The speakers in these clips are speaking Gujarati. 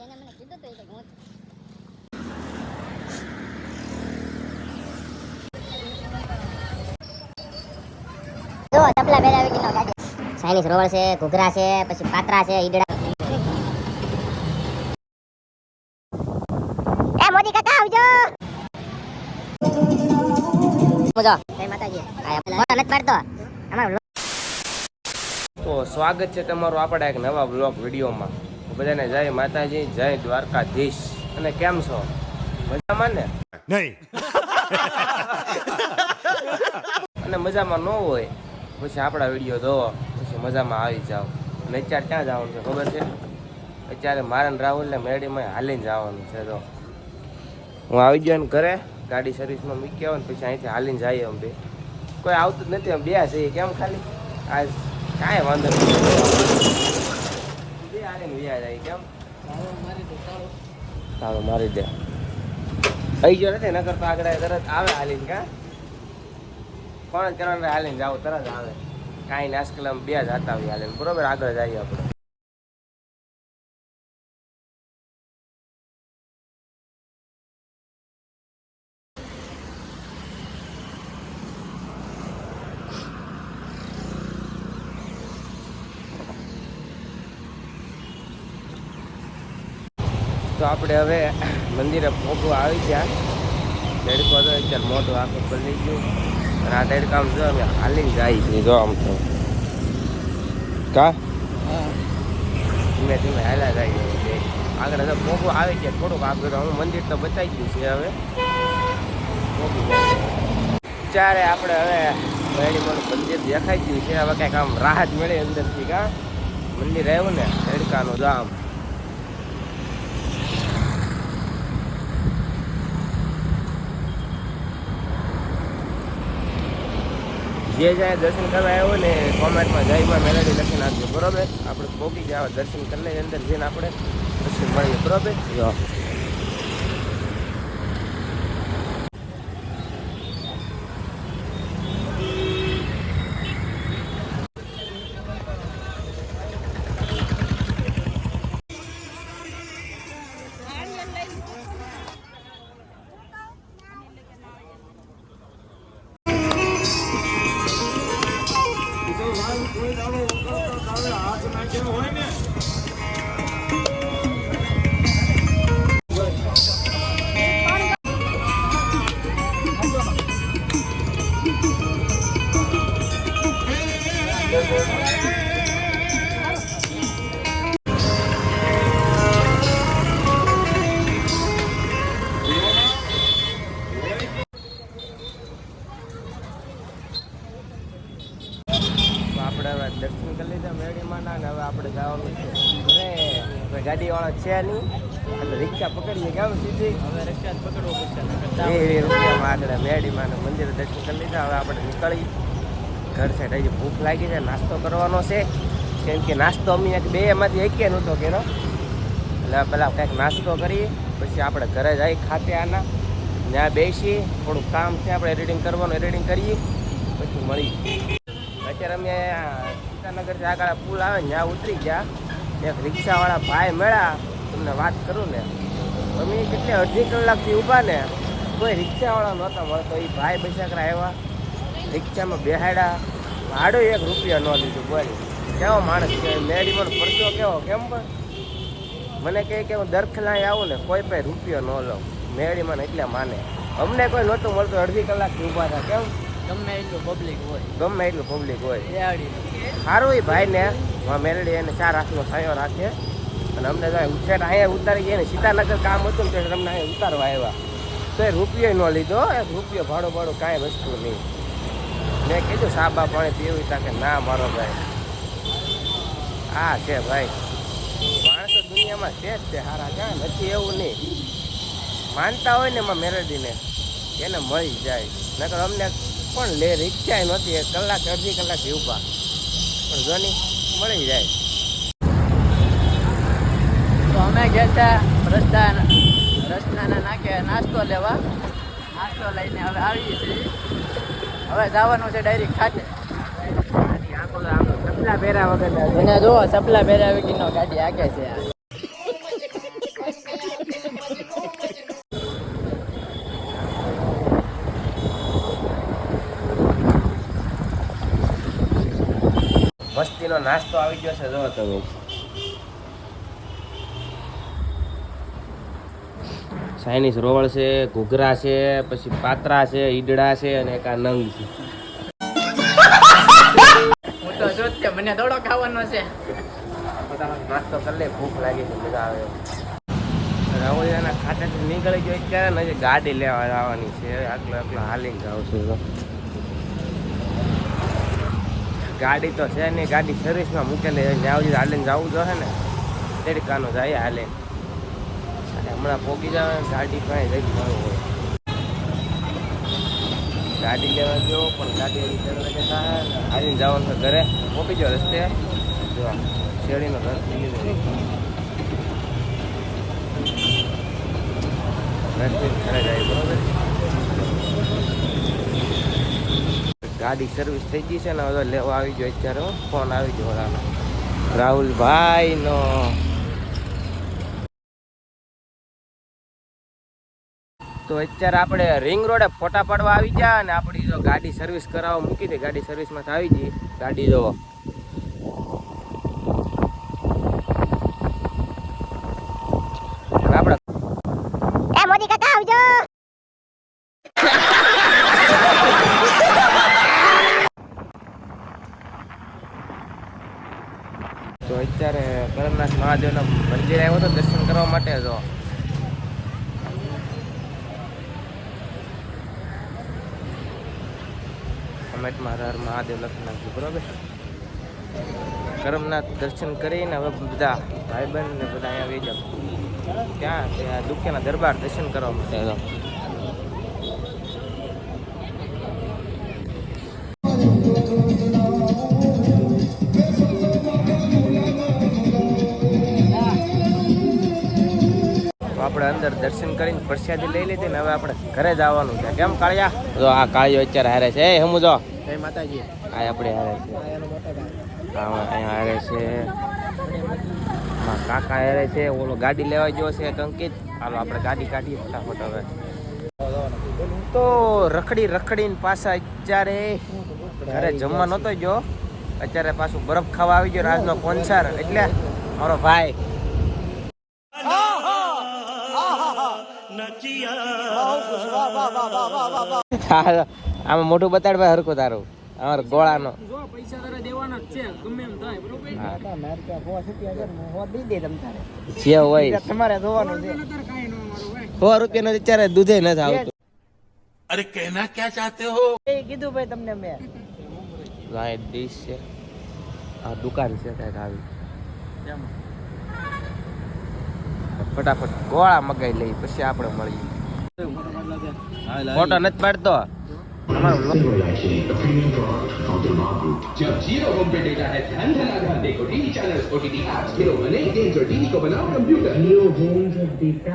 એને મને કીધું તો હું જો તબલા બેરાવી કિલો ગાડી ચાઇનીઝ રોલ છે ઘૂઘરા છે પછી પાત્રા છે ઈડડા એ મોદી કાકા આવજો મજા જય માતાજી આ ફોન નથી પાડતો અમાર તો સ્વાગત છે તમારું આપણા એક નવા બ્લોગ વિડીયોમાં બધાને જય માતાજી જય દ્વારકાધીશ અને કેમ છો મજામાં ને નહીં અને મજામાં ન હોય પછી આપણા વિડીયો જોવો પછી મજામાં આવી જાઓ અને અત્યારે ક્યાં જવાનું છે ખબર છે અત્યારે મારે ને રાહુલને મેડીમાં હાલીને જવાનું છે તો હું આવી ગયો ને ઘરે ગાડી સર્વિસમાં મૂકી આવો ને પછી અહીંથી હાલીને જઈએ અમે બે કોઈ આવતું જ નથી અમે બે છીએ કેમ ખાલી આજ કાંઈ વાંધો નહીં બે હાલીને વ્યા જાય કેમ તાળો મારી દે આવી ગયો નથી નકર તો આગળ તરત આવે હાલીને કા ફોન જ કરવાને હાલીને જાવ તરત આવે કાંઈ નાસ્કલમ બે જ હતા આવી હાલીને બરોબર આગળ જઈએ આપણે તો આપણે હવે મંદિરે પહોંચવા આવી ગયા દેડકો તો અત્યારે મોટું આખું ખોલી ગયું અને આ દેડકામ જો અમે હાલીને જાય છે જો આમ તો કા ધીમે ધીમે હાલા જાય છે આગળ તો પહોંચવા આવી ગયા થોડુંક આગળ હું મંદિર તો બતાવી ગયું છે હવે પહોંચી જાય ત્યારે આપણે હવે મેળીમાં મંદિર દેખાઈ ગયું છે હવે કંઈક આમ રાહત મળે અંદરથી કા મંદિર આવ્યું ને દેડકાનું જામ જે જાય દર્શન કરવા આવ્યો ને કોમેન્ટમાં જયમાં મેલેડી લખી નાખજો બરોબર આપણે પહોંચી જાવ દર્શન કરી લઈએ અંદર જઈને આપણે દર્શન મળીએ બરોબર જો દર્શન કરી લીધા મેળીમાં ના ને હવે આપણે જવાનું છે હવે ગાડીવાળો છે નહીં એટલે રિક્ષા પકડીએ કેમ સીધી હવે રિક્ષા પકડવો પડશે રૂપિયામાં આગળ મેળીમાં મંદિરે દર્શન કરી લીધા હવે આપણે નીકળી ઘર સાઈડ હજી ભૂખ લાગી છે નાસ્તો કરવાનો છે કેમ કે નાસ્તો અમે બે એમાંથી એકે નહોતો કર્યો એટલે પહેલાં કંઈક નાસ્તો કરીએ પછી આપણે ઘરે જઈ ખાતે આના ત્યાં બેસી થોડુંક કામ છે આપણે એડિટિંગ કરવાનું એડિટિંગ કરીએ પછી મળીએ અત્યારે અમે સીતાનગરથી આગળ પુલ આવે ને ત્યાં ઉતરી ગયા એક રિક્ષાવાળા ભાઈ મળ્યા તમને વાત કરું ને અમે કેટલી અડધી કલાકથી ઊભા ને કોઈ રિક્ષાવાળા નહોતા મળતો એ ભાઈ બસાકરા આવ્યા રિક્ષામાં બેહાડ્યા ભાડું ₹1 ન લીધું બોલ કેવો માણસ કે મેડીમાં પરચો કેવો કેમ પણ મને કહે કે હું દરખલાઈ આવું ને કોઈ પણ ₹1 ન લઉં મેડીમાં એટલે માને અમને કોઈ નહોતું મળતું અડધી કલાકથી ઊભા હતા કેમ ગમે એટલું પબ્લિક હોય સારું એ ભાઈને મેલડી એને 4 હાથનો સાયો રાખે અને અમને ઉછેટ અહીંયા ઉતારી ગયા ને સીતાનગર કામ હતું ને અમને અહીંયા ઉતારવા આવ્યા તો એ ₹1 ન લીધો ₹1 ભાડું કાંઈ વસ્તુ નહીં મેં કીધું સાબા પાણી પીવું તા કે ના મારો ભાઈ હા છે ભાઈ માણસો દુનિયામાં છે જ તે સારા ક્યાં નથી એવું નહીં માનતા હોય ને એમાં મેલડીને એને મળી જાય નકર અમને પણ લે રિક્ષા નહોતી 1 કલાક અડધી કલાકથી ઊભા પણ જોની મળી જાય તો અમે ગયા હતા રસ્તાના નાકે નાસ્તો લેવા નાસ્તો લઈને હવે આવીએ છીએ હવે જવાનું છે ડાયરેક્ટ ખાતે ચપલા પહેર્યા વગર અને જો ચપલા પહેર્યા વગરનો ગાડી આગે છે નો નાસ્તો આવી ગયો છે. જો તમે ચાઇનીઝ રોલ છે, ઘૂઘરા છે, પછી પાત્રા છે, ઈડડા છે અને એક આ નંગ છે. હું તો જો જ મને થોડો ખાવાનો છે. ફટાફટ નાસ્તો કરી લે, ભૂખ લાગી છે, મજા આવે. રાહુલિયાના ખાતાથી નીકળી ગયો ક્યારે ને ગાડી લેવા આવવાની છે. આટલો હાલીને જાવ છું. ગાડી તો છે નહીં, ગાડી સર્વિસમાં મૂકેલી જ્યાં સુધી હાલીને જવું જોઈએ ને તેડકાનો જાય હાલે. હમણાં પોગી જાવ ગાડી કાંઈ જઈ જવું હોય. ગાડી લેવા ગયો પણ ગાડી હાલીને જવાનું છે ઘરે. પોગી જાવ રસ્તે જો શેરડીનો રસ પી લીધો. ઘરે જાય બરોબર. ગાડી સર્વિસ થઈ ગઈ છે ને હવે લેવા આવી ગયો. અત્યારે ફોન આવી ગયો રાહુલભાઈ નો. તો અત્યારે આપણે રિંગ રોડે ફોટા પાડવા આવી ગયા અને આપણી જો ગાડી સર્વિસ કરાવવા મૂકી હતી. ગાડી સર્વિસમાં આવી ગઈ. ગાડી જોવો આપણે. એ મોદી કાકા આવજો. તો અત્યારે કરમનાથ મહાદેવના મંદિર આવ્યો હતો દર્શન કરવા માટે. જો કમેન્ટમાં હર હર મહાદેવ લખી નાખ્યું બરોબર. કરમનાથ દર્શન કરીને હવે બધા ભાઈબંધ ને બધા અહીંયા આવી જાવ ત્યાં દુખ્યાના દરબાર દર્શન કરવા માટે. આપણે અંદર દર્શન કરીને પ્રસાદી લઈ લીધી ને હવે આપણે ઘરે જવાનું છે. કેમ કાળિયા? જો આ કાળિયો અત્યારે હારે છે. એ હમું જો જય માતાજી. આ આપણે હારે છે. હા અહીંયા હારે છે. હા કાકા હારે છે. ઓલો ગાડી લેવા ગયો છે અંકિત. હાલો આપણે ગાડી કાઢીએ ફટાફટ. હવે તો રખડીને પાછા અત્યારે ઘરે જમવા નહોતો ગયો. અત્યારે પાછું બરફ ખાવા આવી ગયો. રાજનો કોન્સર એટલે મારો ભાઈ. આમાં મોટું બતાડ ભાઈ હરકો તારું. અમારો ગોળાનો પૈસા તારે દેવાના જ છે ગમે એમ થાય બરોબર. જે હોય તમારે જોવાનું છે. 100 રૂપિયાનો અત્યારે દૂધે નથી આવતું. अरे कहना क्या चाहते हो? કીધું ભાઈ તમને મેં. ડીશ છે. આ દુકાન છે કાંઈક આવી. ફટાફટ ગોળા મગાઈ લઈ પછી આપણે મળીએ. ફોટો નથી પાડતો. जब जियो होम पे डेटा है ध्यान धनाधन देखो टीवी चैनल्स ओटीटी एप्स खेलो नए गेम्स और टीवी को बनाओ कंप्यूटर जियो होम जब डेटा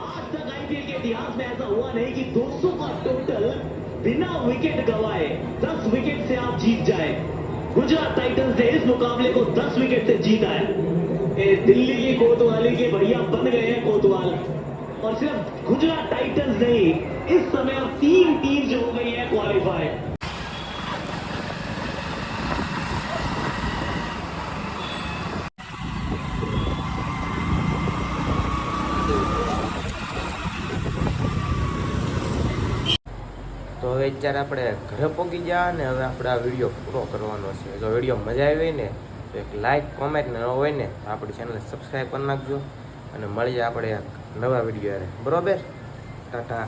आज तक आईपीएल के इतिहास में ऐसा हुआ नहीं कि 200 का टोटल बिना विकेट गवाए 10 विकेट से आप जीत जाए. गुजरात टाइटंस ने इस मुकाबले को 10 विकेट से जीता है. दिल्ली की कोतवाली के बढ़िया बन गए हैं कोतवाल. और सिर्फ गुजरात टाइटंस नहीं, इस समय अब 3 टीम जो हो गई है क्वालिफाई. તો હવે અત્યારે આપણે ઘરે પહોંચી ગયા ને હવે આપણે આ વિડીયો પૂરો કરવાનો છે. જો વિડીયો મજા આવી હોય ને તો એક લાઈક કોમેન્ટ ન હોય ને આપણી ચેનલ સબસ્ક્રાઈબ કરી નાખજો અને મળીએ આપણે એક નવા વિડીયો બરોબર. ટાટા.